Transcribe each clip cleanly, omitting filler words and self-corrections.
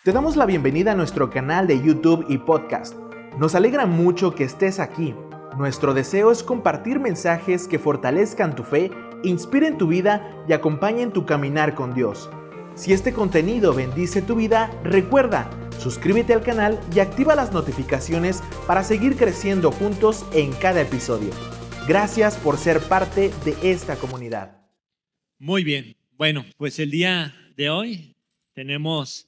Te damos la bienvenida a nuestro canal de YouTube y podcast. Nos alegra mucho que estés aquí. Nuestro deseo es compartir mensajes que fortalezcan tu fe, inspiren tu vida y acompañen tu caminar con Dios. Si este contenido bendice tu vida, recuerda, suscríbete al canal y activa las notificaciones para seguir creciendo juntos en cada episodio. Gracias por ser parte de esta comunidad. Muy bien. Bueno, pues el día de hoy tenemos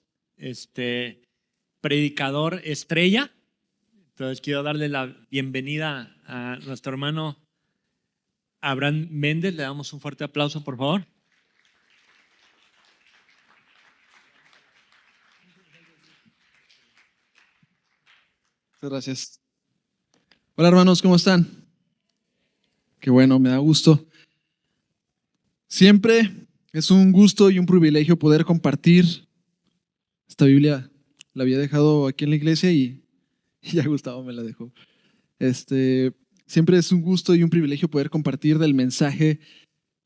predicador estrella. Entonces quiero darle la bienvenida a nuestro hermano Abraham Méndez. Le damos un fuerte aplauso, por favor. Muchas gracias. Hola hermanos, ¿cómo están? Qué bueno, me da gusto. Siempre es un gusto y un privilegio poder compartir. Esta Biblia la había dejado aquí en la iglesia y ya Gustavo me la dejó. Siempre es un gusto y un privilegio poder compartir del mensaje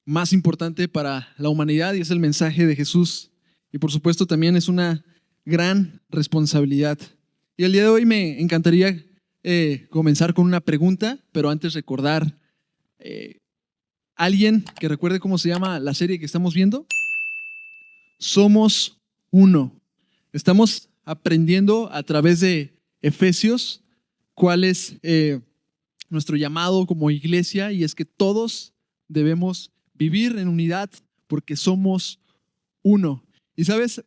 más importante para la humanidad, y es el mensaje de Jesús. Y por supuesto también es una gran responsabilidad. Y el día de hoy me encantaría comenzar con una pregunta, pero antes recordar, ¿alguien que recuerde cómo se llama la serie que estamos viendo? Somos uno. Estamos aprendiendo a través de Efesios cuál es nuestro llamado como iglesia, y es que todos debemos vivir en unidad porque somos uno. Y sabes,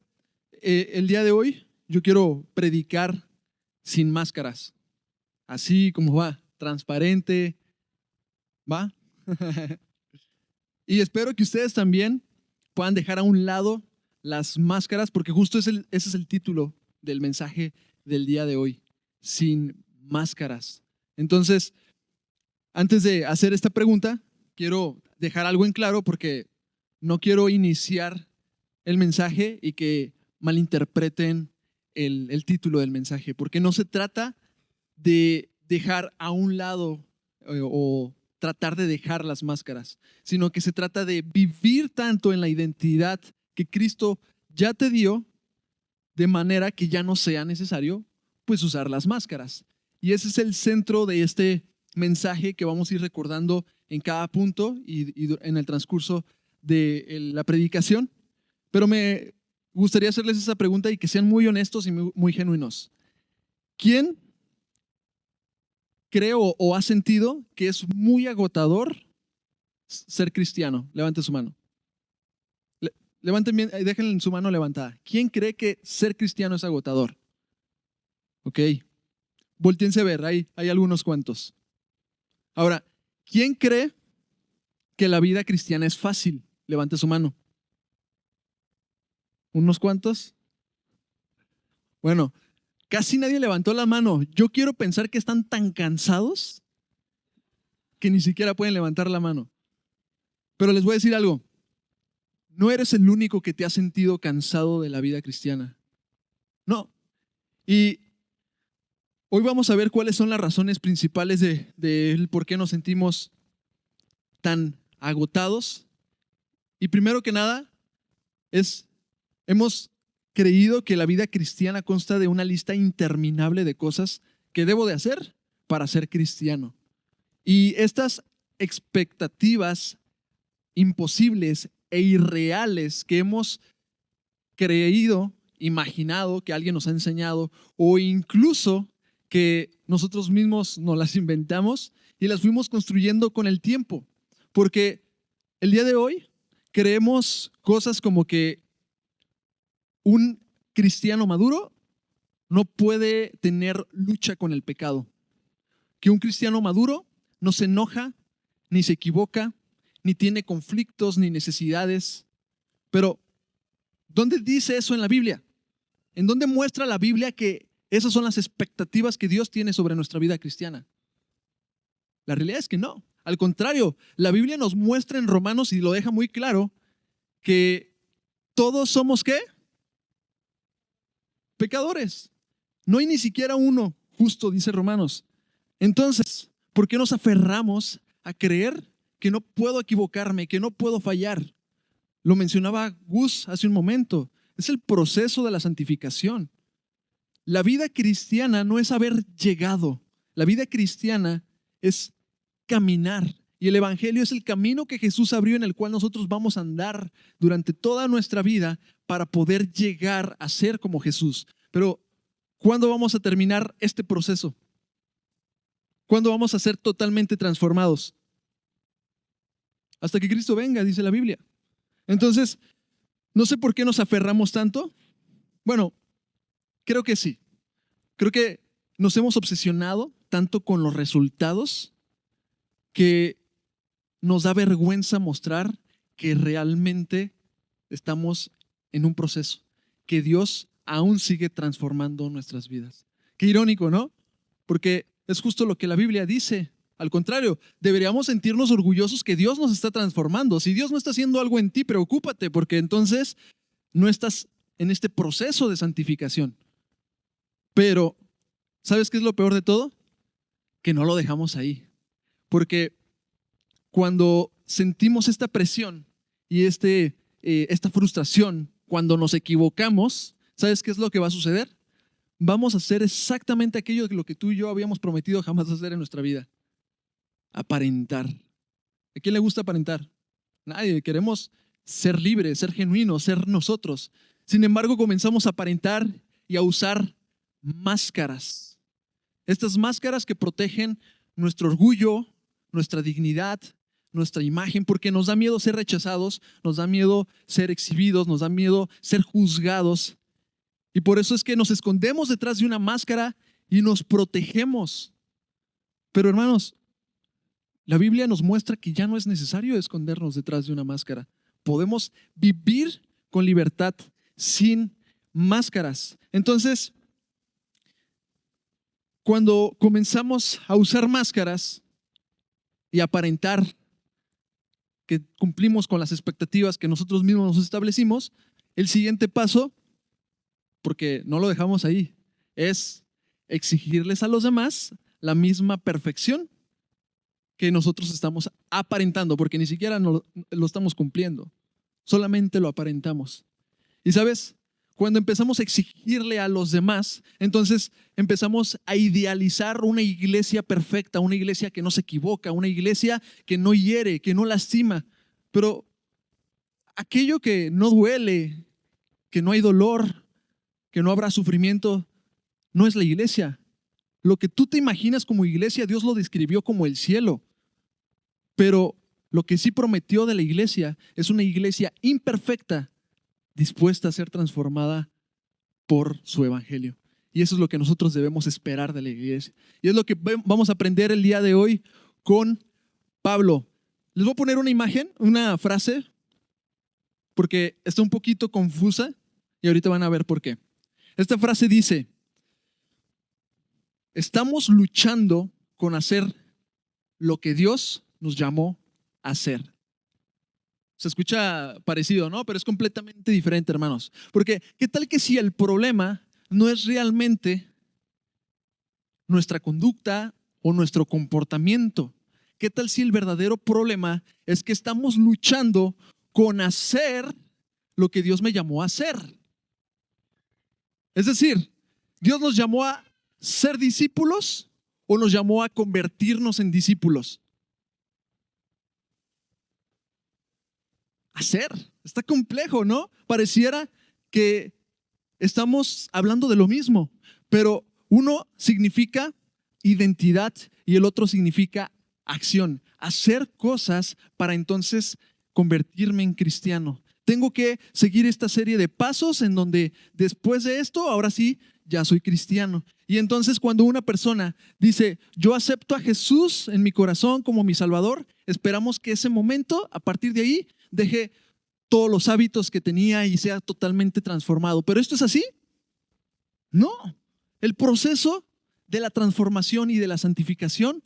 el día de hoy yo quiero predicar sin máscaras, así como va, transparente, ¿va? Y espero que ustedes también puedan dejar a un lado las máscaras, porque justo ese es el título del mensaje del día de hoy, sin máscaras. Entonces, antes de hacer esta pregunta, quiero dejar algo en claro, porque no quiero iniciar el mensaje y que malinterpreten el título del mensaje, porque no se trata de dejar a un lado o tratar de dejar las máscaras, sino que se trata de vivir tanto en la identidad que Cristo ya te dio, de manera que ya no sea necesario pues usar las máscaras. Y ese es el centro de este mensaje que vamos a ir recordando en cada punto y en el transcurso de la predicación. Pero me gustaría hacerles esa pregunta y que sean muy honestos y muy genuinos. ¿Quién cree o ha sentido que es muy agotador ser cristiano? Levante su mano. Levanten bien, dejen su mano levantada. ¿Quién cree que ser cristiano es agotador? Ok. Voltéense a ver, hay algunos cuantos. Ahora, ¿quién cree que la vida cristiana es fácil? Levante su mano. ¿Unos cuantos? Bueno, casi nadie levantó la mano. Yo quiero pensar que están tan cansados que ni siquiera pueden levantar la mano. Pero les voy a decir algo. No eres el único que te ha sentido cansado de la vida cristiana. No. Y hoy vamos a ver cuáles son las razones principales de por qué nos sentimos tan agotados. Y primero que nada, hemos creído que la vida cristiana consta de una lista interminable de cosas que debo de hacer para ser cristiano. Y estas expectativas imposibles e irreales que hemos creído, imaginado, que alguien nos ha enseñado, o incluso que nosotros mismos nos las inventamos y las fuimos construyendo con el tiempo. Porque el día de hoy creemos cosas como que un cristiano maduro no puede tener lucha con el pecado, que un cristiano maduro no se enoja, ni se equivoca, ni tiene conflictos, ni necesidades. Pero, ¿dónde dice eso en la Biblia? ¿En dónde muestra la Biblia que esas son las expectativas que Dios tiene sobre nuestra vida cristiana? La realidad es que no. Al contrario, la Biblia nos muestra en Romanos, y lo deja muy claro, que todos somos ¿qué? Pecadores. No hay ni siquiera uno justo, dice Romanos. Entonces, ¿por qué nos aferramos a creer que no puedo equivocarme, que no puedo fallar? Lo mencionaba Gus hace un momento. Es el proceso de la santificación. la vida cristiana no es haber llegado. La vida cristiana es caminar. Y el evangelio es el camino que Jesús abrió en el cual nosotros vamos a andar durante toda nuestra vida para poder llegar a ser como Jesús. Pero, ¿cuándo vamos a terminar este proceso? ¿Cuándo vamos a ser totalmente transformados? Hasta que Cristo venga, dice la Biblia. Entonces, no sé por qué nos aferramos tanto. Bueno, creo que sí. Creo que nos hemos obsesionado tanto con los resultados que nos da vergüenza mostrar que realmente estamos en un proceso, que Dios aún sigue transformando nuestras vidas. Qué irónico, ¿no? Porque es justo lo que la Biblia dice. Al contrario, deberíamos sentirnos orgullosos que Dios nos está transformando. Si Dios no está haciendo algo en ti, preocúpate, porque entonces no estás en este proceso de santificación. Pero, ¿sabes qué es lo peor de todo? Que no lo dejamos ahí. Porque cuando sentimos esta presión y esta frustración, cuando nos equivocamos, ¿sabes qué es lo que va a suceder? Vamos a hacer exactamente aquello de lo que tú y yo habíamos prometido jamás hacer en nuestra vida. Aparentar. ¿A quién le gusta aparentar? Nadie. Queremos ser libres, ser genuinos, ser nosotros. Sin embargo, comenzamos a aparentar y a usar máscaras. Estas máscaras que protegen nuestro orgullo, nuestra dignidad, nuestra imagen, porque nos da miedo ser rechazados, nos da miedo ser exhibidos, nos da miedo ser juzgados. Y por eso es que nos escondemos detrás de una máscara y nos protegemos. Pero hermanos, la Biblia nos muestra que ya no es necesario escondernos detrás de una máscara. Podemos vivir con libertad sin máscaras. Entonces, cuando comenzamos a usar máscaras y aparentar que cumplimos con las expectativas que nosotros mismos nos establecimos, el siguiente paso, porque no lo dejamos ahí, es exigirles a los demás la misma perfección que nosotros estamos aparentando, porque ni siquiera lo estamos cumpliendo, solamente lo aparentamos. Y sabes, cuando empezamos a exigirle a los demás, entonces empezamos a idealizar una iglesia perfecta, una iglesia que no se equivoca, una iglesia que no hiere, que no lastima. Pero aquello que no duele, que no hay dolor, que no habrá sufrimiento, no es la iglesia. Lo que tú te imaginas como iglesia, Dios lo describió como el cielo. Pero lo que sí prometió de la iglesia es una iglesia imperfecta, dispuesta a ser transformada por su evangelio. Y eso es lo que nosotros debemos esperar de la iglesia. Y es lo que vamos a aprender el día de hoy con Pablo. Les voy a poner una imagen, una frase, porque está un poquito confusa y ahorita van a ver por qué. Esta frase dice: estamos luchando con hacer lo que Dios nos llamó a hacer. Se escucha parecido, ¿no? Pero es completamente diferente, hermanos. Porque, ¿qué tal que si el problema no es realmente nuestra conducta o nuestro comportamiento? ¿Qué tal si el verdadero problema es que estamos luchando con hacer lo que Dios me llamó a hacer? Es decir, ¿Dios nos llamó a ser discípulos o nos llamó a convertirnos en discípulos? Hacer. Está complejo, ¿no? Pareciera que estamos hablando de lo mismo, pero uno significa identidad y el otro significa acción. Hacer cosas para entonces convertirme en cristiano. Tengo que seguir esta serie de pasos en donde después de esto, ahora sí, ya soy cristiano. Y entonces cuando una persona dice, yo acepto a Jesús en mi corazón como mi Salvador, esperamos que ese momento, a partir de ahí, deje todos los hábitos que tenía y sea totalmente transformado. ¿Pero esto es así? No. El proceso de la transformación y de la santificación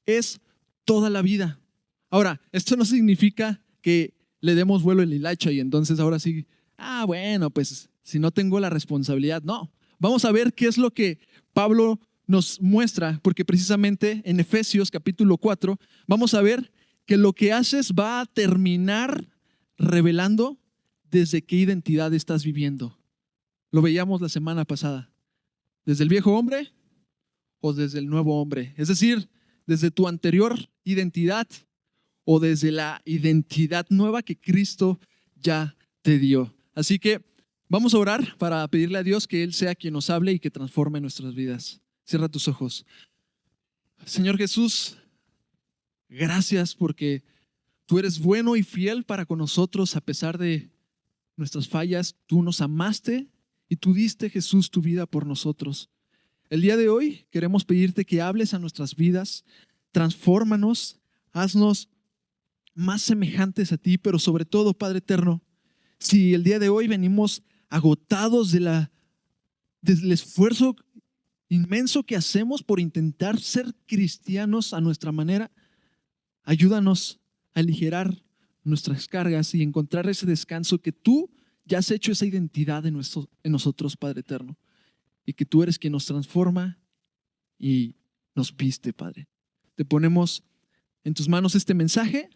es toda la vida. Ahora, esto no significa que le demos vuelo en la hilacha y entonces ahora sí, bueno, pues si no tengo la responsabilidad, no. Vamos a ver qué es lo que Pablo nos muestra, porque precisamente en Efesios capítulo 4 vamos a ver que lo que haces va a terminar revelando desde qué identidad estás viviendo. Lo veíamos la semana pasada. ¿Desde el viejo hombre o desde el nuevo hombre? Es decir, desde tu anterior identidad o desde la identidad nueva que Cristo ya te dio. Así que vamos a orar para pedirle a Dios que Él sea quien nos hable y que transforme nuestras vidas. Cierra tus ojos. Señor Jesús, gracias porque tú eres bueno y fiel para con nosotros a pesar de nuestras fallas. Tú nos amaste y tú diste, Jesús, tu vida por nosotros. El día de hoy queremos pedirte que hables a nuestras vidas, transfórmanos, haznos más semejantes a ti, pero sobre todo, Padre eterno, si el día de hoy venimos agotados del esfuerzo inmenso que hacemos por intentar ser cristianos a nuestra manera, ayúdanos a aligerar nuestras cargas y encontrar ese descanso que tú ya has hecho esa identidad en nosotros, Padre eterno, y que tú eres quien nos transforma y nos viste, Padre. Te ponemos en tus manos este mensaje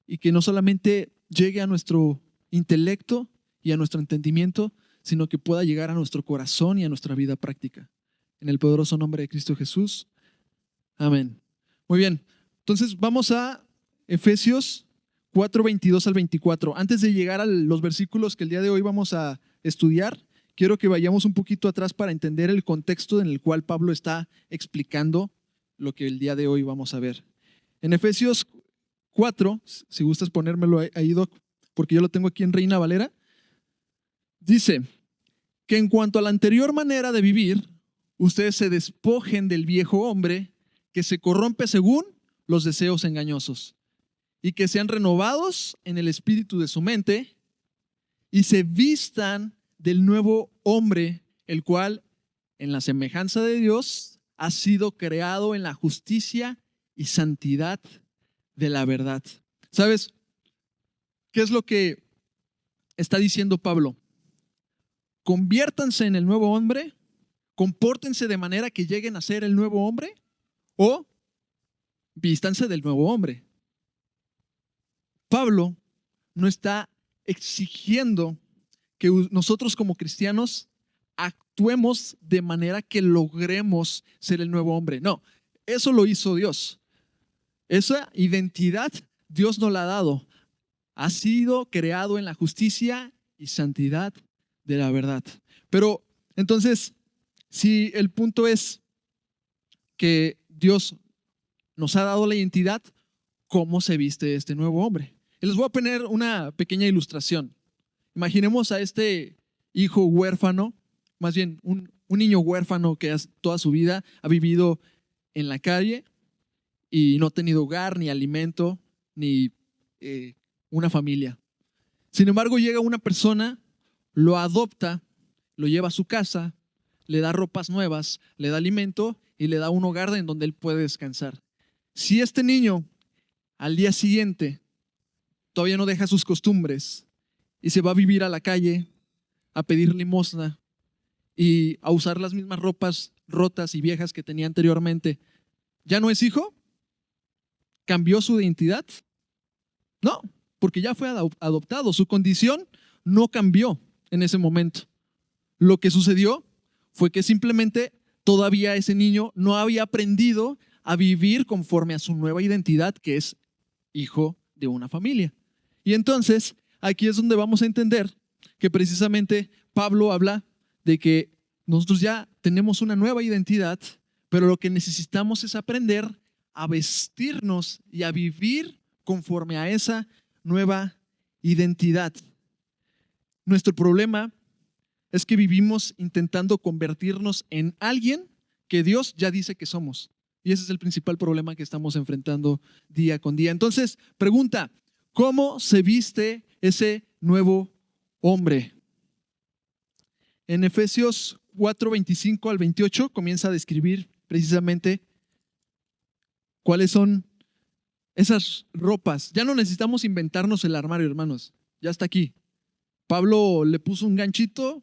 y que no solamente llegue a nuestro intelecto y a nuestro entendimiento, sino que pueda llegar a nuestro corazón y a nuestra vida práctica. En el poderoso nombre de Cristo Jesús. Amén. Muy bien. Entonces vamos a Efesios 4, 22 al 24. Antes de llegar a los versículos que el día de hoy vamos a estudiar, quiero que vayamos un poquito atrás para entender el contexto en el cual Pablo está explicando lo que el día de hoy vamos a ver. En Efesios 4, si gustas ponérmelo ahí, Doc, porque yo lo tengo aquí en Reina Valera, dice que en cuanto a la anterior manera de vivir, ustedes se despojen del viejo hombre que se corrompe según los deseos engañosos y que sean renovados en el espíritu de su mente y se vistan del nuevo hombre, el cual en la semejanza de Dios ha sido creado en la justicia y santidad de la verdad. ¿Sabes qué es lo que está diciendo Pablo? Conviértanse en el nuevo hombre, compórtense de manera que lleguen a ser el nuevo hombre o vístanse del nuevo hombre. Pablo no está exigiendo que nosotros como cristianos actuemos de manera que logremos ser el nuevo hombre. No, eso lo hizo Dios. Esa identidad Dios nos la ha dado. Ha sido creado en la justicia y santidad de la verdad. Pero entonces, si el punto es que Dios nos ha dado la identidad, ¿cómo se viste este nuevo hombre? Y les voy a poner una pequeña ilustración. Imaginemos a este hijo huérfano, más bien un niño huérfano que toda su vida ha vivido en la calle y no ha tenido hogar, ni alimento, ni una familia. Sin embargo, llega una persona, lo adopta, lo lleva a su casa, le da ropas nuevas, le da alimento y le da un hogar en donde él puede descansar. Si este niño al día siguiente todavía no deja sus costumbres y se va a vivir a la calle a pedir limosna y a usar las mismas ropas rotas y viejas que tenía anteriormente, ¿ya no es hijo? ¿Cambió su identidad? No, porque ya fue adoptado. Su condición no cambió en ese momento. Lo que sucedió fue que simplemente todavía ese niño no había aprendido a vivir conforme a su nueva identidad, que es hijo de una familia. Y entonces, aquí es donde vamos a entender que precisamente Pablo habla de que nosotros ya tenemos una nueva identidad, pero lo que necesitamos es aprender a vestirnos y a vivir conforme a esa nueva identidad. Nuestro problema es que vivimos intentando convertirnos en alguien que Dios ya dice que somos. Y ese es el principal problema que estamos enfrentando día con día. Entonces, pregunta, ¿cómo se viste ese nuevo hombre? En Efesios 4, 25 al 28 comienza a describir precisamente cuáles son esas ropas. Ya no necesitamos inventarnos el armario, hermanos. Ya está aquí. Pablo le puso un ganchito,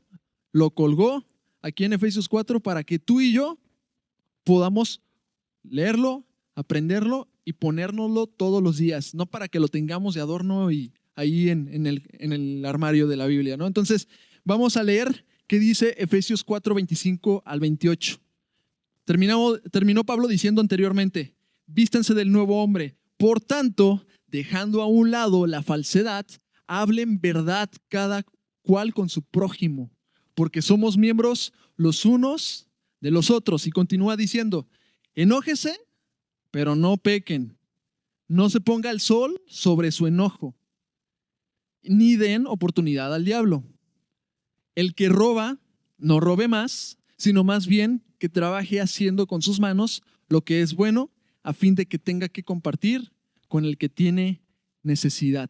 lo colgó aquí en Efesios 4 para que tú y yo podamos leerlo, aprenderlo y ponérnoslo todos los días, no para que lo tengamos de adorno y ahí en el armario de la Biblia, ¿no? Entonces, vamos a leer ¿Qué dice Efesios 4, 25 al 28? Terminó Pablo diciendo anteriormente, vístanse del nuevo hombre. Por tanto, dejando a un lado la falsedad, hablen verdad cada cual con su prójimo, porque somos miembros los unos de los otros. Y continúa diciendo, enójese, pero no pequen. No se ponga el sol sobre su enojo, ni den oportunidad al diablo. El que roba, no robe más, sino más bien que trabaje haciendo con sus manos lo que es bueno, a fin de que tenga que compartir con el que tiene necesidad.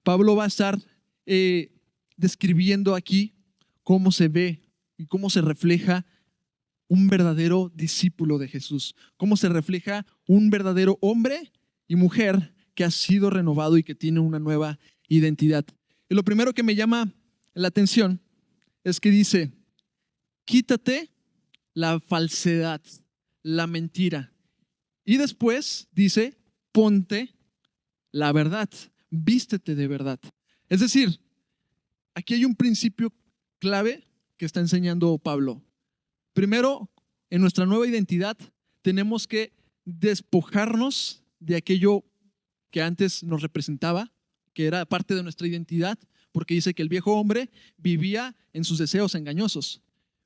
Pablo va a estar describiendo aquí cómo se ve y cómo se refleja un verdadero discípulo de Jesús, cómo se refleja un verdadero hombre y mujer que ha sido renovado y que tiene una nueva identidad. Y lo primero que me llama la atención es que dice, quítate la falsedad, la mentira. Y después dice, ponte la verdad, vístete de verdad. Es decir, aquí hay un principio clave que está enseñando Pablo. Primero, en nuestra nueva identidad tenemos que despojarnos de aquello que antes nos representaba, que era parte de nuestra identidad, porque dice que el viejo hombre vivía en sus deseos engañosos.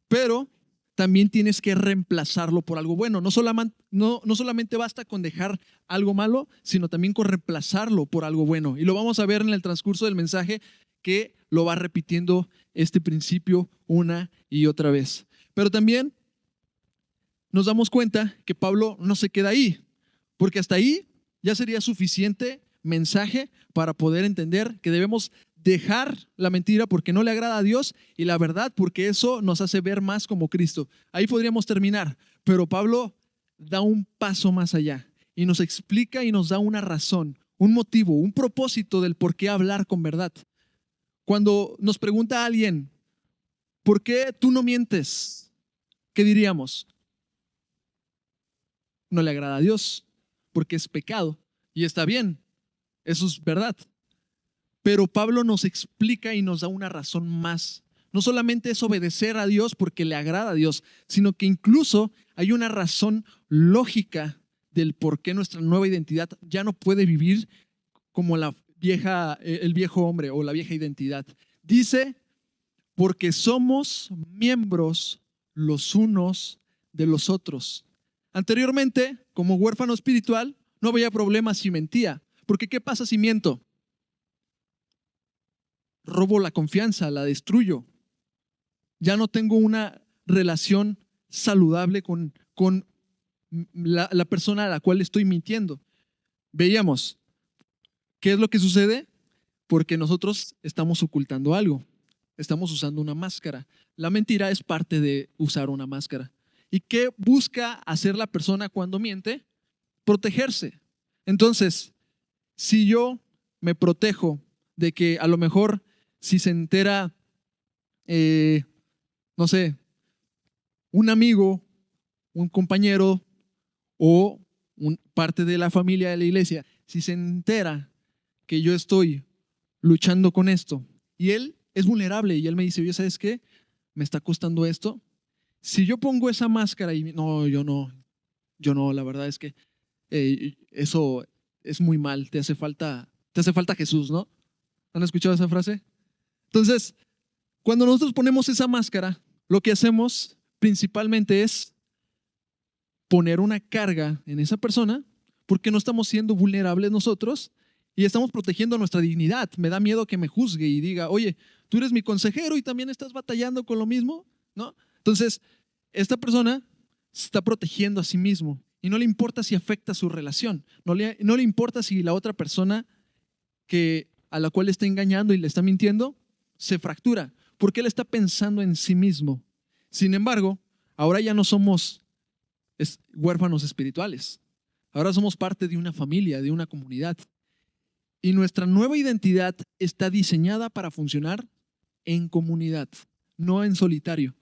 Pero también tienes que reemplazarlo por algo bueno. No solamente basta con dejar algo malo, sino también con reemplazarlo por algo bueno. Y lo vamos a ver en el transcurso del mensaje, que lo va repitiendo este principio una y otra vez. Pero también nos damos cuenta que Pablo no se queda ahí, porque hasta ahí ya sería suficiente mensaje para poder entender que debemos dejar la mentira porque no le agrada a Dios y la verdad porque eso nos hace ver más como Cristo. Ahí podríamos terminar, pero Pablo da un paso más allá y nos explica y nos da una razón, un motivo, un propósito del por qué hablar con verdad. Cuando nos pregunta a alguien, ¿por qué tú no mientes? ¿Qué diríamos? No le agrada a Dios porque es pecado y está bien, eso es verdad. Pero Pablo nos explica y nos da una razón más. No solamente es obedecer a Dios porque le agrada a Dios, sino que incluso hay una razón lógica del por qué nuestra nueva identidad ya no puede vivir como el viejo hombre o la vieja identidad. Dice, porque somos miembros los unos de los otros. Anteriormente, como huérfano espiritual, no había problema si mentía. Porque ¿qué pasa si miento? Robo la confianza, la destruyo. Ya no tengo una relación saludable con la persona a la cual estoy mintiendo. Veíamos, ¿qué es lo que sucede? Porque nosotros estamos ocultando algo. Estamos usando una máscara. La mentira es parte de usar una máscara. ¿Y qué busca hacer la persona cuando miente? Protegerse. Entonces, si yo me protejo de que a lo mejor si se entera, no sé, un amigo, un compañero o parte de la familia de la iglesia, si se entera que yo estoy luchando con esto y él es vulnerable y él me dice, oye, ¿sabes qué? Me está costando esto. Si yo pongo esa máscara y no, yo no, la verdad es que eso es muy mal, te hace falta Jesús, ¿no? ¿Han escuchado esa frase? Entonces, cuando nosotros ponemos esa máscara, lo que hacemos principalmente es poner una carga en esa persona porque no estamos siendo vulnerables nosotros y estamos protegiendo nuestra dignidad. Me da miedo que me juzgue y diga, oye, tú eres mi consejero y también estás batallando con lo mismo, ¿no? Entonces, esta persona se está protegiendo a sí mismo y no le importa si afecta su relación, no le importa si la otra persona a la cual le está engañando y le está mintiendo se fractura, porque él está pensando en sí mismo. Sin embargo, ahora ya no somos huérfanos espirituales, ahora somos parte de una familia, de una comunidad. Y nuestra nueva identidad está diseñada para funcionar en comunidad, no en solitario.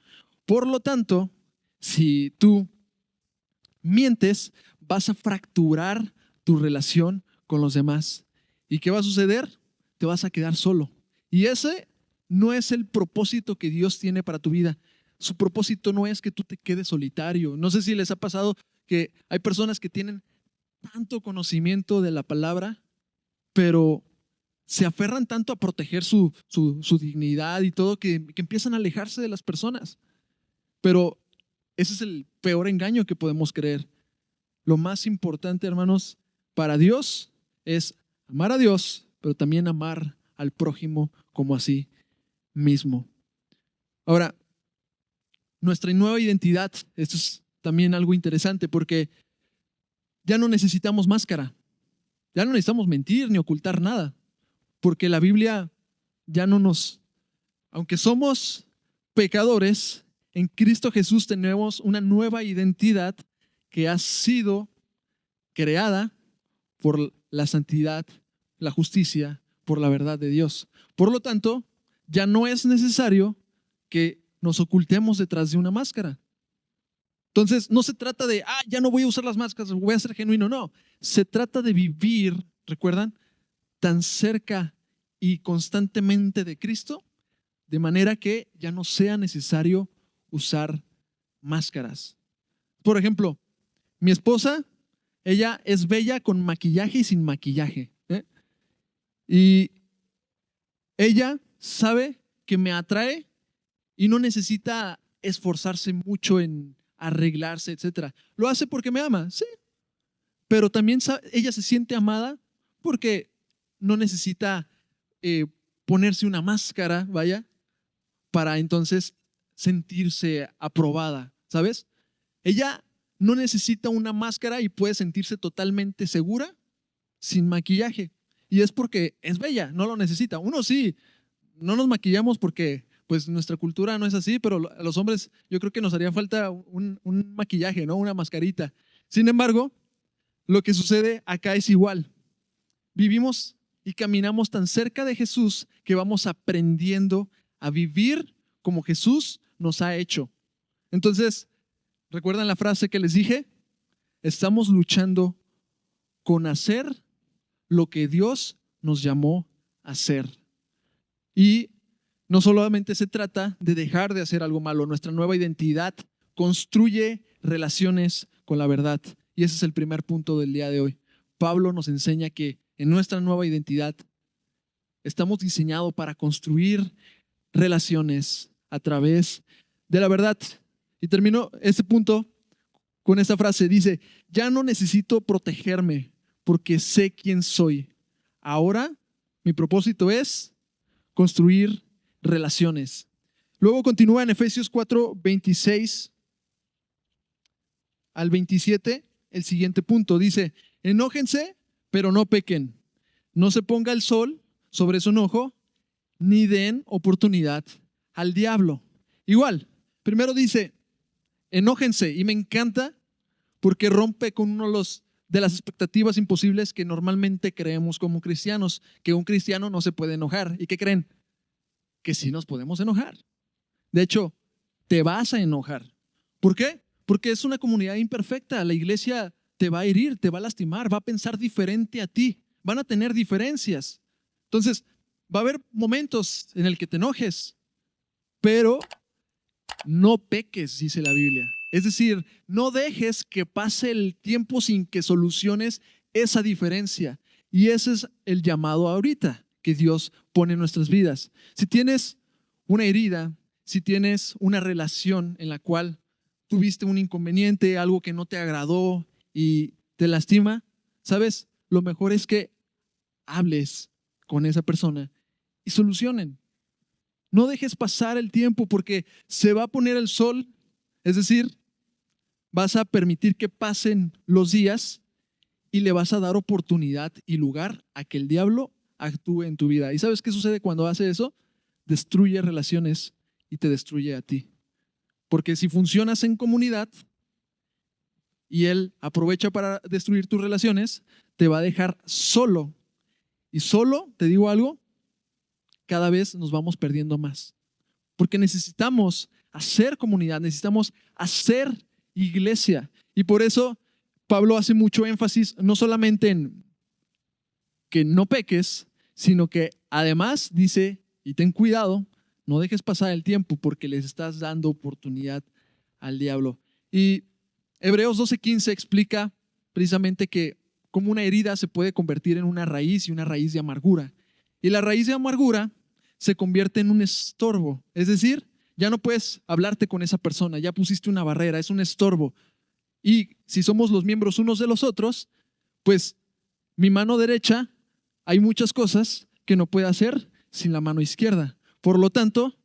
Por lo tanto, si tú mientes, vas a fracturar tu relación con los demás. ¿Y qué va a suceder? Te vas a quedar solo. Y ese no es el propósito que Dios tiene para tu vida. Su propósito no es que tú te quedes solitario. No sé si les ha pasado que hay personas que tienen tanto conocimiento de la palabra, pero se aferran tanto a proteger su dignidad y todo que empiezan a alejarse de las personas. Pero ese es el peor engaño que podemos creer. Lo más importante, hermanos, para Dios es amar a Dios, pero también amar al prójimo como a sí mismo. Ahora, nuestra nueva identidad, esto es también algo interesante porque ya no necesitamos máscara, ya no necesitamos mentir ni ocultar nada, porque la Biblia ya no nos, aunque somos pecadores, en Cristo Jesús tenemos una nueva identidad que ha sido creada por la santidad, la justicia, por la verdad de Dios. Por lo tanto, ya no es necesario que nos ocultemos detrás de una máscara. Entonces, no se trata de, ya no voy a usar las máscaras, voy a ser genuino. No, se trata de vivir, ¿recuerdan? Tan cerca y constantemente de Cristo, de manera que ya no sea necesario usar máscaras. Por ejemplo, mi esposa, ella es bella con maquillaje y sin maquillaje. Y ella sabe que me atrae y no necesita esforzarse mucho en arreglarse, etc. Lo hace porque me ama, sí. Pero también ella se siente amada porque no necesita ponerse una máscara, vaya, para entonces sentirse aprobada, ¿sabes? Ella no necesita una máscara y puede sentirse totalmente segura sin maquillaje. Y es porque es bella, no lo necesita. Uno sí, no nos maquillamos porque pues nuestra cultura no es así, pero a los hombres yo creo que nos haría falta un maquillaje, ¿no? Una mascarita. Sin embargo, lo que sucede acá es igual. Vivimos y caminamos tan cerca de Jesús que vamos aprendiendo a vivir como Jesús nos ha hecho. Entonces, ¿recuerdan la frase que les dije? Estamos luchando con hacer lo que Dios nos llamó a hacer. Y no solamente se trata de dejar de hacer algo malo, nuestra nueva identidad construye relaciones con la verdad. Y ese es el primer punto del día de hoy. Pablo nos enseña que en nuestra nueva identidad estamos diseñados para construir relaciones a través de la verdad. Y termino este punto con esta frase. Dice, ya no necesito protegerme porque sé quién soy. Ahora mi propósito es construir relaciones. Luego continúa en Efesios 4, 26 al 27, el siguiente punto. Dice, enójense, pero no pequen. No se ponga el sol sobre su enojo, ni den oportunidad al diablo. Igual, primero dice, enójense, y me encanta porque rompe con uno de las expectativas imposibles que normalmente creemos como cristianos, que un cristiano no se puede enojar. ¿Y qué creen? Que sí nos podemos enojar. De hecho, te vas a enojar. ¿Por qué? Porque es una comunidad imperfecta. La iglesia te va a herir, te va a lastimar, va a pensar diferente a ti. Van a tener diferencias. Entonces, va a haber momentos en el que te enojes, pero no peques, dice la Biblia. Es decir, no dejes que pase el tiempo sin que soluciones esa diferencia. Y ese es el llamado ahorita que Dios pone en nuestras vidas. Si tienes una herida, si tienes una relación en la cual tuviste un inconveniente, algo que no te agradó y te lastima, ¿sabes? Lo mejor es que hables con esa persona y solucionen. No dejes pasar el tiempo porque se va a poner el sol, es decir, vas a permitir que pasen los días y le vas a dar oportunidad y lugar a que el diablo actúe en tu vida. ¿Y sabes qué sucede cuando hace eso? Destruye relaciones y te destruye a ti. Porque si funcionas en comunidad y él aprovecha para destruir tus relaciones, te va a dejar solo. Y solo, te digo algo, cada vez nos vamos perdiendo más. Porque necesitamos hacer comunidad, necesitamos hacer iglesia. Y por eso Pablo hace mucho énfasis no solamente en que no peques, sino que además dice, y ten cuidado, No dejes pasar el tiempo porque les estás dando oportunidad al diablo. Y Hebreos 12:15 explica precisamente que cómo una herida se puede convertir en una raíz y una raíz de amargura. Y la raíz de amargura se convierte en un estorbo. Es decir, ya no puedes hablarte con esa persona, ya pusiste una barrera, es un estorbo. Y si somos los miembros unos de los otros, pues mi mano derecha hay muchas cosas que no puede hacer sin la mano izquierda. Por lo tanto,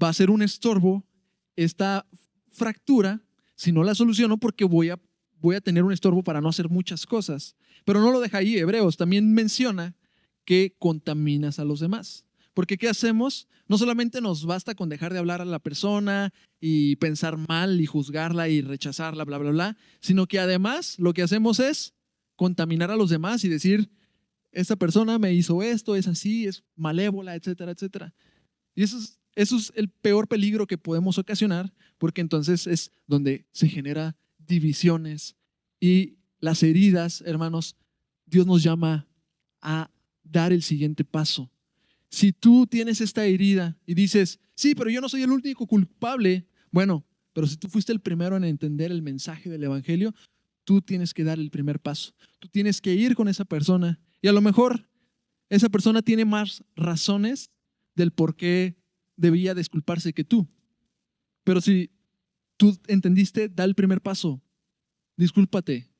va a ser un estorbo esta fractura si no la soluciono porque voy a tener un estorbo para no hacer muchas cosas. Pero no lo deja ahí. Hebreos también menciona que contaminas a los demás. Porque ¿qué hacemos? No solamente nos basta con dejar de hablar a la persona y pensar mal y juzgarla y rechazarla, bla, bla, bla, sino que además lo que hacemos es contaminar a los demás y decir, esta persona me hizo esto, es así, es malévola, etcétera, etcétera. Y eso es el peor peligro que podemos ocasionar, porque entonces es donde se genera divisiones y las heridas, hermanos. Dios nos llama a dar el siguiente paso. Si tú tienes esta herida y dices, sí, pero yo no soy el único culpable, bueno, pero si tú fuiste el primero en entender el mensaje del evangelio, tú tienes que dar el primer paso. Tú tienes que ir con esa persona y a lo mejor esa persona tiene más razones del por qué debía disculparse que tú. Pero si tú entendiste, da el primer paso. Discúlpate.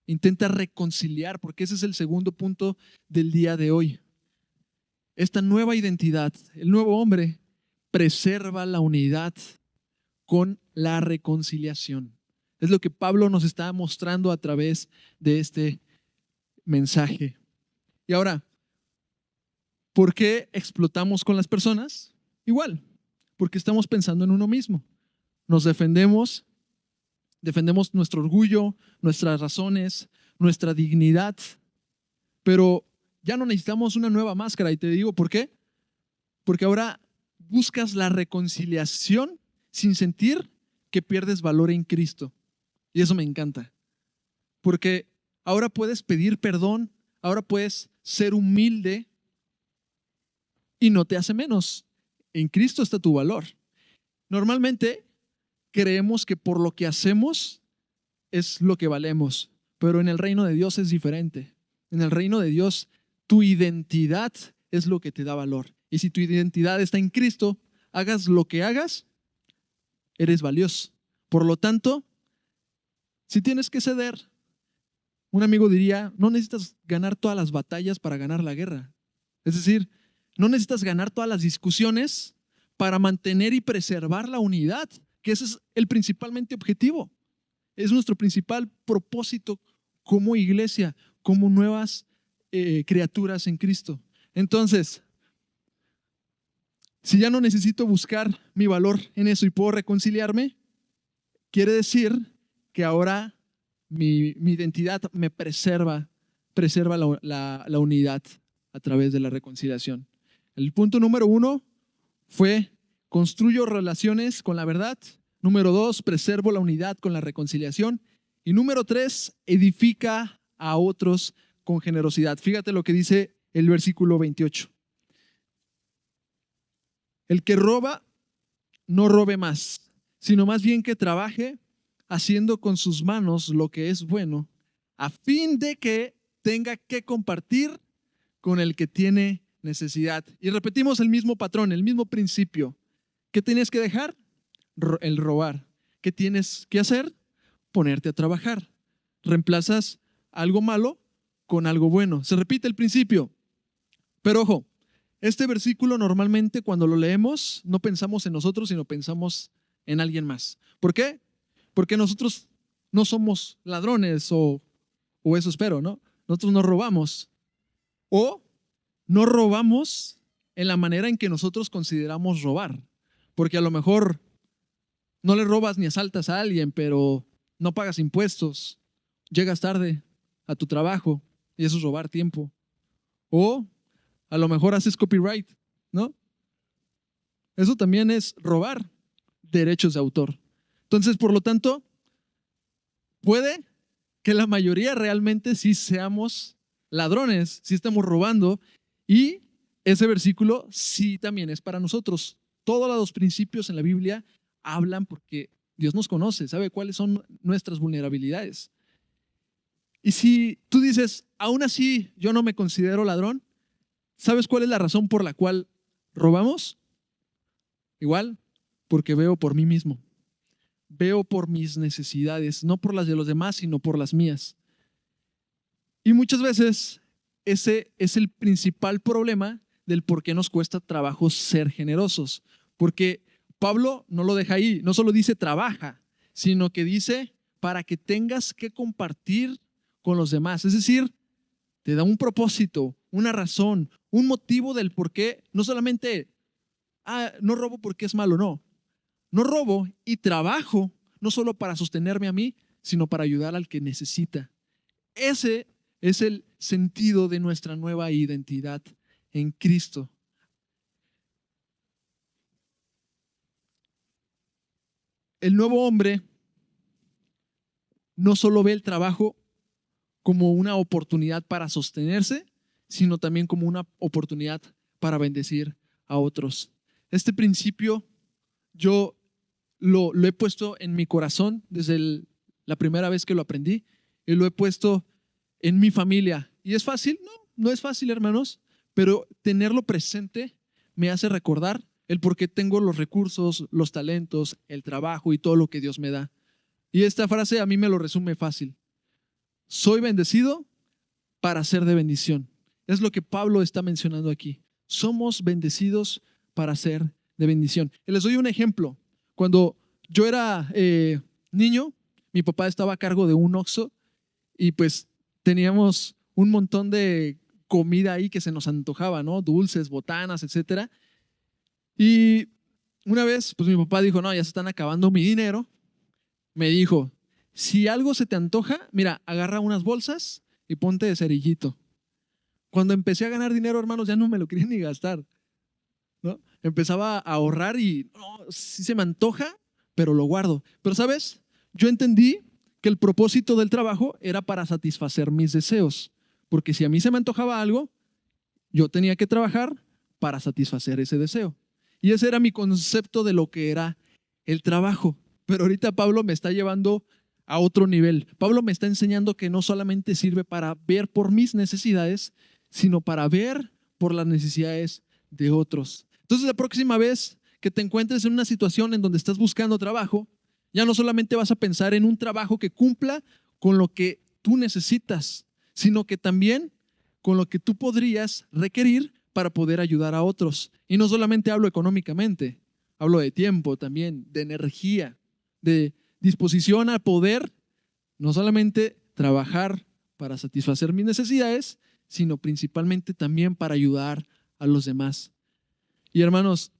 Intenta reconciliar, porque ese es el segundo punto del día de hoy. Esta nueva identidad, el nuevo hombre, preserva la unidad con la reconciliación. Es lo que Pablo nos está mostrando a través de este mensaje. Y ahora, ¿por qué explotamos con las personas? Igual, porque estamos pensando en uno mismo. Nos defendemos nuestro orgullo, nuestras razones, nuestra dignidad, pero ya no necesitamos una nueva máscara. Y te digo, ¿por qué? Porque ahora buscas la reconciliación sin sentir que pierdes valor en Cristo. Y eso me encanta. Porque ahora puedes pedir perdón, ahora puedes ser humilde y no te hace menos. En Cristo está tu valor. Normalmente creemos que por lo que hacemos es lo que valemos, pero en el reino de Dios es diferente. En el reino de Dios, tu identidad es lo que te da valor. Y si tu identidad está en Cristo, hagas lo que hagas, eres valioso. Por lo tanto, si tienes que ceder, un amigo diría, no necesitas ganar todas las batallas para ganar la guerra. Es decir, no necesitas ganar todas las discusiones para mantener y preservar la unidad, que ese es el principalmente objetivo. Es nuestro principal propósito como iglesia, como nuevas criaturas en Cristo. Entonces, si ya no necesito buscar mi valor en eso y puedo reconciliarme, quiere decir que ahora mi identidad me preserva la unidad a través de la reconciliación. El punto número 1 fue: construyo relaciones con la verdad. Número 2, preservo la unidad con la reconciliación. Y número 3, edifica a otros con generosidad. Fíjate lo que dice el versículo 28. El que roba, no robe más, sino más bien que trabaje haciendo con sus manos lo que es bueno, a fin de que tenga que compartir con el que tiene necesidad. Y repetimos el mismo patrón, el mismo principio. ¿Qué tienes que dejar? El robar. ¿Qué tienes que hacer? Ponerte a trabajar. Reemplazas algo malo con algo bueno. Se repite el principio. Pero ojo, este versículo normalmente cuando lo leemos no pensamos en nosotros, sino pensamos en alguien más. ¿Por qué? Porque nosotros no somos ladrones o eso espero, ¿no? Nosotros no robamos. O no robamos en la manera en que nosotros consideramos robar. Porque a lo mejor no le robas ni asaltas a alguien, pero no pagas impuestos, llegas tarde a tu trabajo y eso es robar tiempo. O a lo mejor haces copyright, ¿no? Eso también es robar derechos de autor. Entonces, por lo tanto, puede que la mayoría realmente sí seamos ladrones, sí estamos robando y ese versículo sí también es para nosotros. Todos los principios en la Biblia hablan porque Dios nos conoce, sabe cuáles son nuestras vulnerabilidades. Y si tú dices, aún así yo no me considero ladrón, ¿sabes cuál es la razón por la cual robamos? Igual, porque veo por mí mismo. Veo por mis necesidades, no por las de los demás, sino por las mías. Y muchas veces ese es el principal problema del por qué nos cuesta trabajo ser generosos. Porque Pablo no lo deja ahí, no solo dice trabaja, sino que dice para que tengas que compartir con los demás. Es decir, te da un propósito, una razón, un motivo del por qué, no solamente, no robo porque es malo, no. No robo y trabajo no solo para sostenerme a mí, sino para ayudar al que necesita. Ese es el sentido de nuestra nueva identidad en Cristo. El nuevo hombre no solo ve el trabajo como una oportunidad para sostenerse, sino también como una oportunidad para bendecir a otros. Este principio yo lo he puesto en mi corazón desde la primera vez que lo aprendí y lo he puesto en mi familia. ¿Y es fácil? No, no es fácil, hermanos, pero tenerlo presente me hace recordar el por qué tengo los recursos, los talentos, el trabajo y todo lo que Dios me da. Y esta frase a mí me lo resume fácil. Soy bendecido para ser de bendición. Es lo que Pablo está mencionando aquí. Somos bendecidos para ser de bendición. Y les doy un ejemplo. Cuando yo era niño, mi papá estaba a cargo de un Oxxo y pues teníamos un montón de comida ahí que se nos antojaba, ¿no? Dulces, botanas, etcétera. Y una vez, pues mi papá dijo, no, ya se están acabando mi dinero. Me dijo, si algo se te antoja, mira, agarra unas bolsas y ponte de cerillito. Cuando empecé a ganar dinero, hermanos, ya no me lo quería ni gastar, ¿no? Empezaba a ahorrar y no, sí se me antoja, pero lo guardo. Pero, ¿sabes? Yo entendí que el propósito del trabajo era para satisfacer mis deseos. Porque si a mí se me antojaba algo, yo tenía que trabajar para satisfacer ese deseo. Y ese era mi concepto de lo que era el trabajo. Pero ahorita Pablo me está llevando a otro nivel. Pablo me está enseñando que no solamente sirve para ver por mis necesidades, sino para ver por las necesidades de otros. Entonces, la próxima vez que te encuentres en una situación en donde estás buscando trabajo, ya no solamente vas a pensar en un trabajo que cumpla con lo que tú necesitas, sino que también con lo que tú podrías requerir para poder ayudar a otros. Y no solamente hablo económicamente, hablo de tiempo también, de energía, de disposición a poder no solamente trabajar para satisfacer mis necesidades, sino principalmente también para ayudar a los demás. Y hermanos,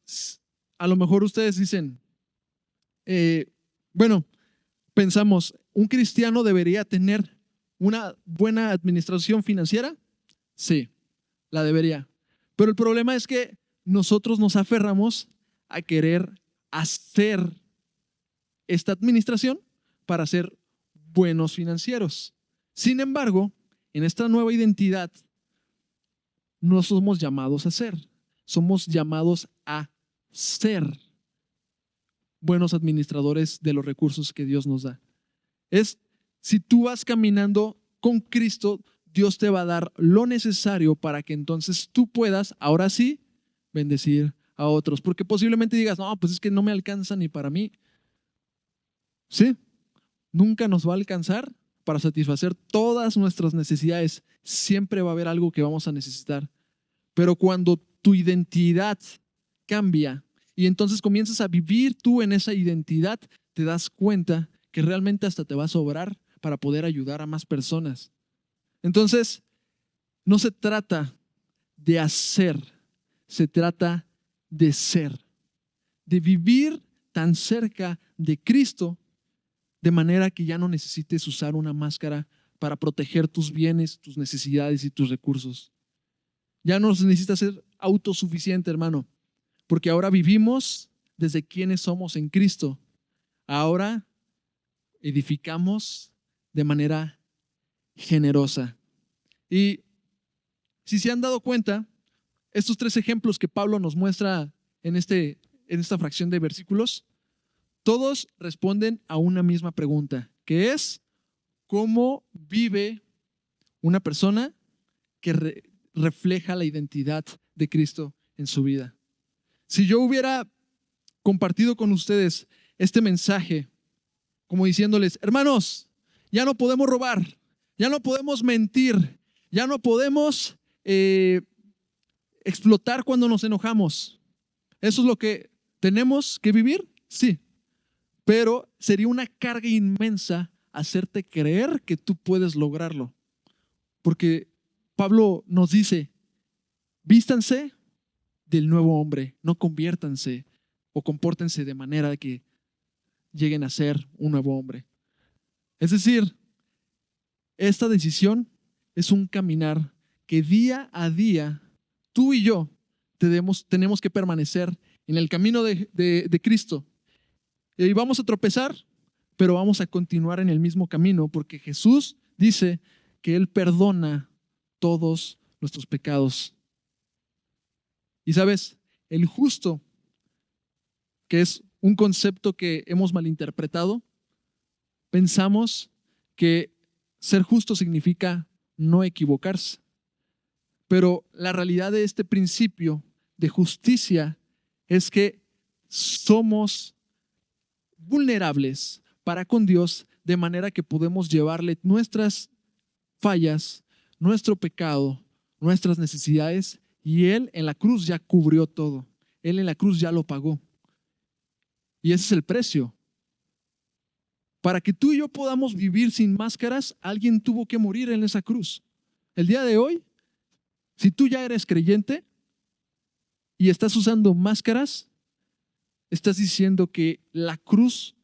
a lo mejor ustedes dicen, bueno, pensamos, ¿un cristiano debería tener una buena administración financiera? Sí, la debería. Pero el problema es que nosotros nos aferramos a querer hacer esta administración para ser buenos financieros. Sin embargo, en esta nueva identidad no somos llamados a ser, somos llamados a ser buenos administradores de los recursos que Dios nos da. Si tú vas caminando con Cristo, Dios te va a dar lo necesario para que entonces tú puedas, ahora sí, bendecir a otros. Porque posiblemente digas, no, pues es que no me alcanza ni para mí. Sí, nunca nos va a alcanzar para satisfacer todas nuestras necesidades. Siempre va a haber algo que vamos a necesitar. Pero cuando tu identidad cambia y entonces comienzas a vivir tú en esa identidad, te das cuenta que realmente hasta te va a sobrar para poder ayudar a más personas. Entonces, no se trata de hacer, se trata de ser, de vivir tan cerca de Cristo de manera que ya no necesites usar una máscara para proteger tus bienes, tus necesidades y tus recursos. Ya no necesitas ser autosuficiente, hermano, porque ahora vivimos desde quienes somos en Cristo. Ahora edificamos de manera generosa. Y si se han dado cuenta, estos 3 ejemplos que Pablo nos muestra en esta fracción de versículos, todos responden a una misma pregunta, que es: ¿cómo vive una persona que refleja la identidad de Cristo en su vida? Si yo hubiera compartido con ustedes este mensaje como diciéndoles: hermanos, ya no podemos robar, ya no podemos mentir, ya no podemos explotar cuando nos enojamos. ¿Eso es lo que tenemos que vivir? Sí, pero sería una carga inmensa hacerte creer que tú puedes lograrlo. Porque Pablo nos dice: vístanse del nuevo hombre, no conviértanse o compórtense de manera que lleguen a ser un nuevo hombre. Es decir, esta decisión es un caminar que día a día tú y yo tenemos que permanecer en el camino de Cristo. Y vamos a tropezar, pero vamos a continuar en el mismo camino, porque Jesús dice que Él perdona todos nuestros pecados. Y sabes, el justo, que es un concepto que hemos malinterpretado, pensamos que ser justo significa no equivocarse. Pero la realidad de este principio de justicia es que somos vulnerables para con Dios, de manera que podemos llevarle nuestras fallas, nuestro pecado, nuestras necesidades, y Él en la cruz ya cubrió todo. Él en la cruz ya lo pagó. Y ese es el precio. Para que tú y yo podamos vivir sin máscaras, alguien tuvo que morir en esa cruz. El día de hoy, si tú ya eres creyente y estás usando máscaras, estás diciendo que la cruz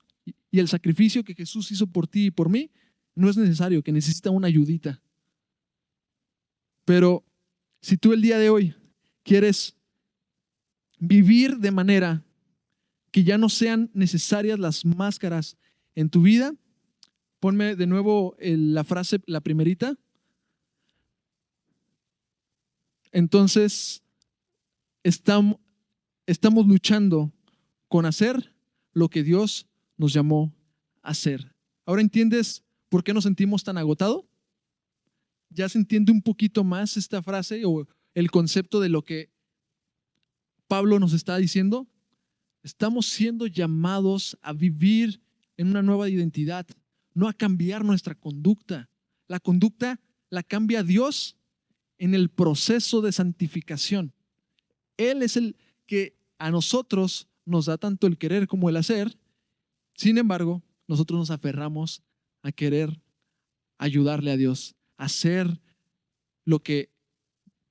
y el sacrificio que Jesús hizo por ti y por mí no es necesario, que necesita una ayudita. Pero si tú el día de hoy quieres vivir de manera que ya no sean necesarias las máscaras en tu vida, ponme de nuevo la frase, la primerita. Entonces, estamos luchando con hacer lo que Dios nos llamó a hacer. ¿Ahora entiendes por qué nos sentimos tan agotados? ¿Ya se entiende un poquito más esta frase o el concepto de lo que Pablo nos está diciendo? Estamos siendo llamados a vivir en una nueva identidad, no a cambiar nuestra conducta. La conducta la cambia Dios en el proceso de santificación. Él es el que a nosotros nos da tanto el querer como el hacer. Sin embargo, nosotros nos aferramos a querer ayudarle a Dios, a hacer lo que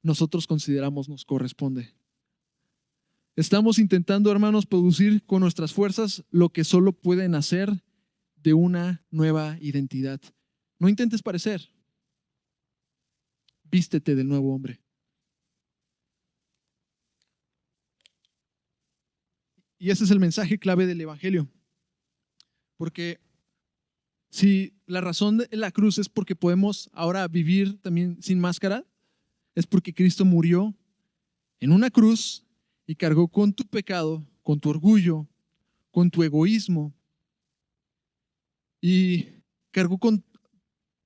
nosotros consideramos nos corresponde. Estamos intentando, hermanos, producir con nuestras fuerzas lo que solo pueden hacer de una nueva identidad. No intentes parecer. Vístete del nuevo hombre. Y ese es el mensaje clave del Evangelio. Porque si la razón de la cruz es porque podemos ahora vivir también sin máscara, es porque Cristo murió en una cruz y cargó con tu pecado, con tu orgullo, con tu egoísmo, y cargó con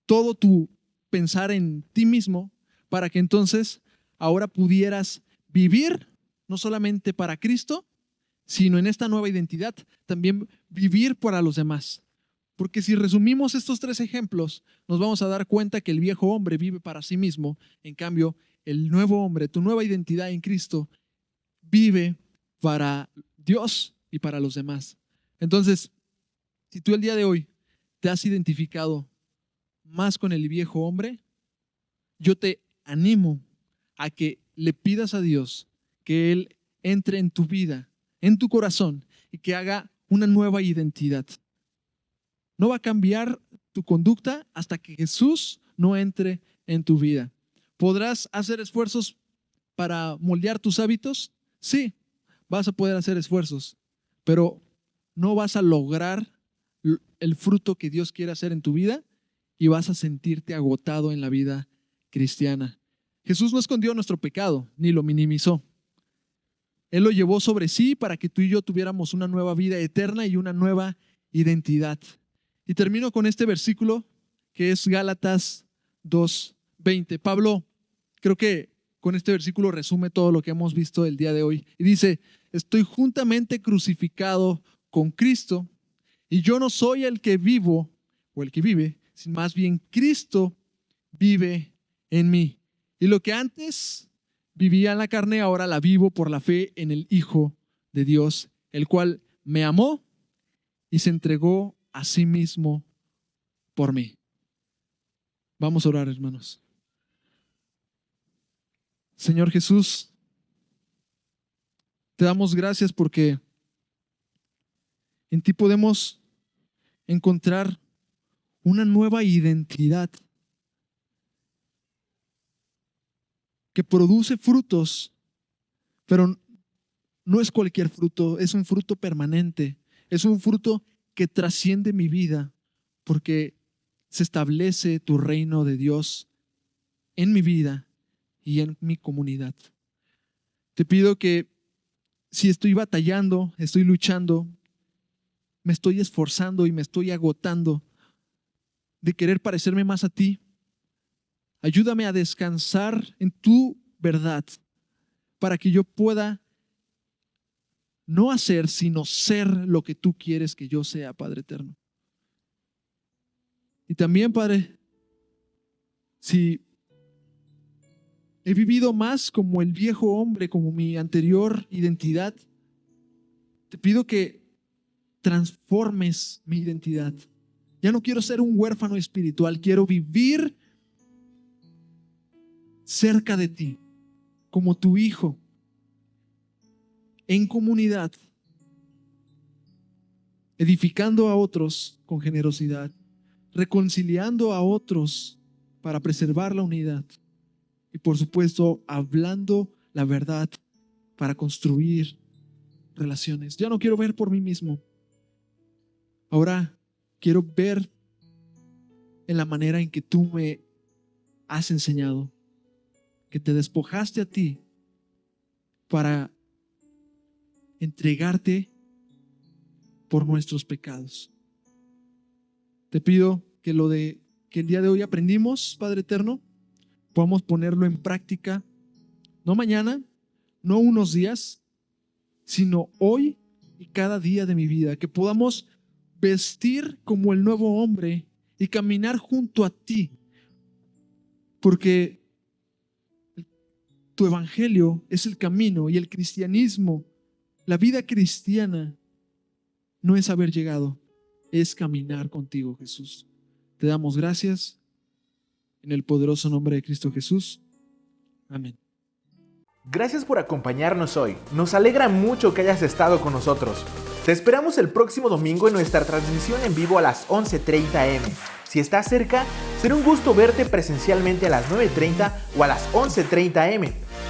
todo tu pensar en ti mismo, para que entonces ahora pudieras vivir no solamente para Cristo, sino en esta nueva identidad, también vivir para los demás. Porque si resumimos estos 3 ejemplos, nos vamos a dar cuenta que el viejo hombre vive para sí mismo. En cambio, el nuevo hombre, tu nueva identidad en Cristo, vive para Dios y para los demás. Entonces, si tú el día de hoy te has identificado más con el viejo hombre, yo te animo a que le pidas a Dios que Él entre en tu vida, en tu corazón, y que haga una nueva identidad. No va a cambiar tu conducta hasta que Jesús no entre en tu vida. ¿Podrás hacer esfuerzos para moldear tus hábitos? Sí, vas a poder hacer esfuerzos, pero no vas a lograr el fruto que Dios quiere hacer en tu vida y vas a sentirte agotado en la vida cristiana. Jesús no escondió nuestro pecado, ni lo minimizó. Él lo llevó sobre sí para que tú y yo tuviéramos una nueva vida eterna y una nueva identidad. Y termino con este versículo que es Gálatas 2:20. Pablo, creo que con este versículo resume todo lo que hemos visto el día de hoy. Y dice, estoy juntamente crucificado con Cristo, y yo no soy el que vivo o el que vive, sino más bien Cristo vive en mí. Y lo que antes vivía en la carne, ahora la vivo por la fe en el Hijo de Dios, el cual me amó y se entregó a sí mismo por mí. Vamos a orar, hermanos. Señor Jesús, te damos gracias porque en ti podemos encontrar una nueva identidad que produce frutos, pero no es cualquier fruto, es un fruto permanente, es un fruto que trasciende mi vida, porque se establece tu reino de Dios en mi vida y en mi comunidad. Te pido que si estoy batallando, estoy luchando, me estoy esforzando y me estoy agotando de querer parecerme más a ti, ayúdame a descansar en tu verdad para que yo pueda no hacer, sino ser lo que tú quieres que yo sea, Padre eterno. Y también, Padre, si he vivido más como el viejo hombre, como mi anterior identidad, te pido que transformes mi identidad. Ya no quiero ser un huérfano espiritual, quiero vivir cerca de ti, como tu hijo, en comunidad, edificando a otros con generosidad, reconciliando a otros para preservar la unidad y, por supuesto, hablando la verdad para construir relaciones. Ya no quiero ver por mí mismo. Ahora quiero ver en la manera en que tú me has enseñado, que te despojaste a ti para entregarte por nuestros pecados. Te pido que que el día de hoy aprendimos, Padre eterno, podamos ponerlo en práctica, no mañana, no unos días, sino hoy y cada día de mi vida, que podamos vestir como el nuevo hombre y caminar junto a ti, porque tu evangelio es el camino y el cristianismo, la vida cristiana no es haber llegado, es caminar contigo, Jesús. Te damos gracias en el poderoso nombre de Cristo Jesús. Amén. Gracias por acompañarnos hoy. Nos alegra mucho que hayas estado con nosotros. Te esperamos el próximo domingo en nuestra transmisión en vivo a las 11:30 am. Si estás cerca, será un gusto verte presencialmente a las 9:30 o a las 11:30 am.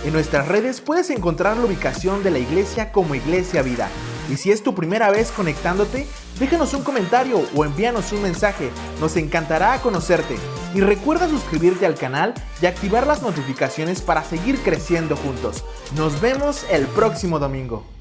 En nuestras redes puedes encontrar la ubicación de la iglesia como Iglesia Vida. Y si es tu primera vez conectándote, déjanos un comentario o envíanos un mensaje. Nos encantará conocerte. Y recuerda suscribirte al canal y activar las notificaciones para seguir creciendo juntos. Nos vemos el próximo domingo.